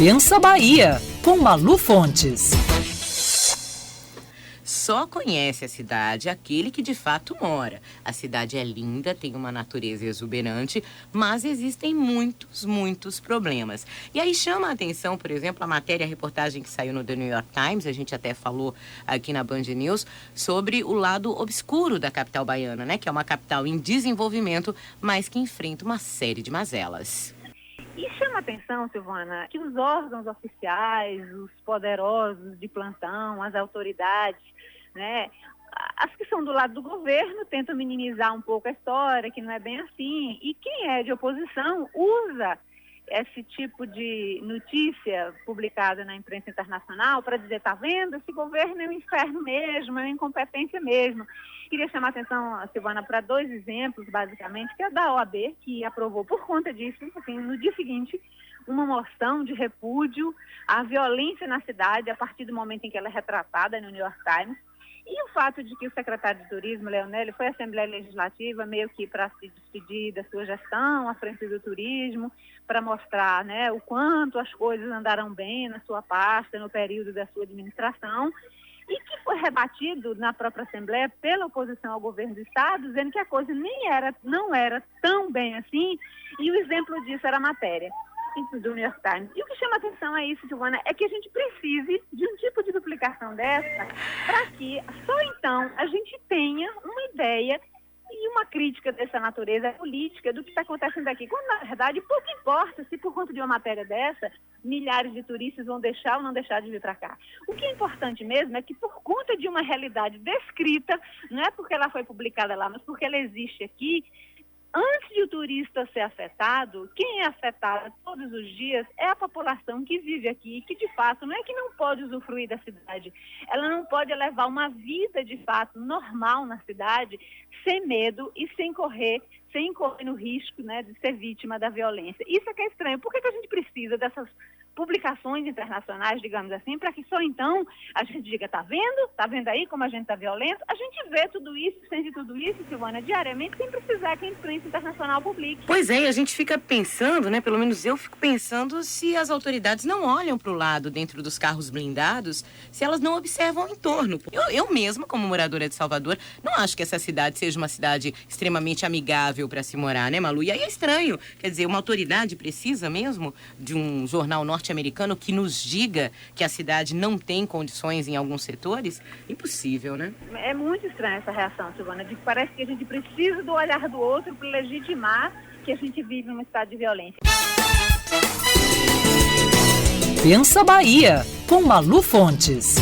Pensa Bahia, com Malu Fontes. Só conhece a cidade aquele que de fato mora. A cidade é linda, tem uma natureza exuberante, mas existem muitos problemas. E aí chama a atenção, por exemplo, a reportagem que saiu no The New York Times, a gente até falou aqui na Band News, sobre o lado obscuro da capital baiana, né? Que é uma capital em desenvolvimento, mas que enfrenta uma série de mazelas. E chama a atenção, Silvana, que os órgãos oficiais, os poderosos de plantão, as autoridades, né, as que são do lado do governo tentam minimizar um pouco a história, que não é bem assim. E quem é de oposição usa esse tipo de notícia publicada na imprensa internacional para dizer, tá vendo, esse governo é um inferno mesmo, é uma incompetência mesmo. Queria chamar a atenção, Silvana, para dois exemplos, basicamente, que é da OAB, que aprovou por conta disso, assim, no dia seguinte, uma moção de repúdio à violência na cidade, a partir do momento em que ela é retratada no New York Times. E o fato de que o secretário de Turismo, Leonelli, foi à Assembleia Legislativa meio que para se despedir da sua gestão à frente do turismo, para mostrar, né, o quanto as coisas andaram bem na sua pasta, no período da sua administração, e que foi rebatido na própria Assembleia pela oposição ao governo do Estado, dizendo que a coisa não era tão bem assim, e o exemplo disso era a matéria do New York Times. E o que chama a atenção é isso, Silvana, é que a gente precise de um tipo de publicação dessa para que só então a gente tenha uma ideia e uma crítica dessa natureza política do que está acontecendo aqui. Quando, na verdade, pouco importa se por conta de uma matéria dessa, milhares de turistas vão deixar ou não deixar de vir para cá. O que é importante mesmo é que por conta de uma realidade descrita, não é porque ela foi publicada lá, mas porque ela existe aqui, antes de o turista ser afetado, quem é afetado todos os dias é a população que vive aqui, que de fato não é que não pode usufruir da cidade, ela não pode levar uma vida de fato normal na cidade, sem medo e sem correr no risco, né, de ser vítima da violência. Isso é que é estranho. Por que a gente precisa dessas publicações internacionais, digamos assim, para que só então a gente diga, tá vendo aí como a gente tá violento? A gente vê tudo isso, sente tudo isso, Silvana, diariamente, sem precisar que a imprensa internacional publique. Pois é, e a gente fica pensando, né, pelo menos eu fico pensando se as autoridades não olham para o lado dentro dos carros blindados, se elas não observam o entorno. Eu mesma, como moradora de Salvador, não acho que essa cidade seja uma cidade extremamente amigável para se morar, né, Malu? E aí é estranho, quer dizer, uma autoridade precisa mesmo de um jornal norte-americano que nos diga que a cidade não tem condições em alguns setores? Impossível, né? É muito estranha essa reação, Silvana, de que parece que a gente precisa do olhar do outro para legitimar que a gente vive num estado de violência. Pensa Bahia, com Malu Fontes.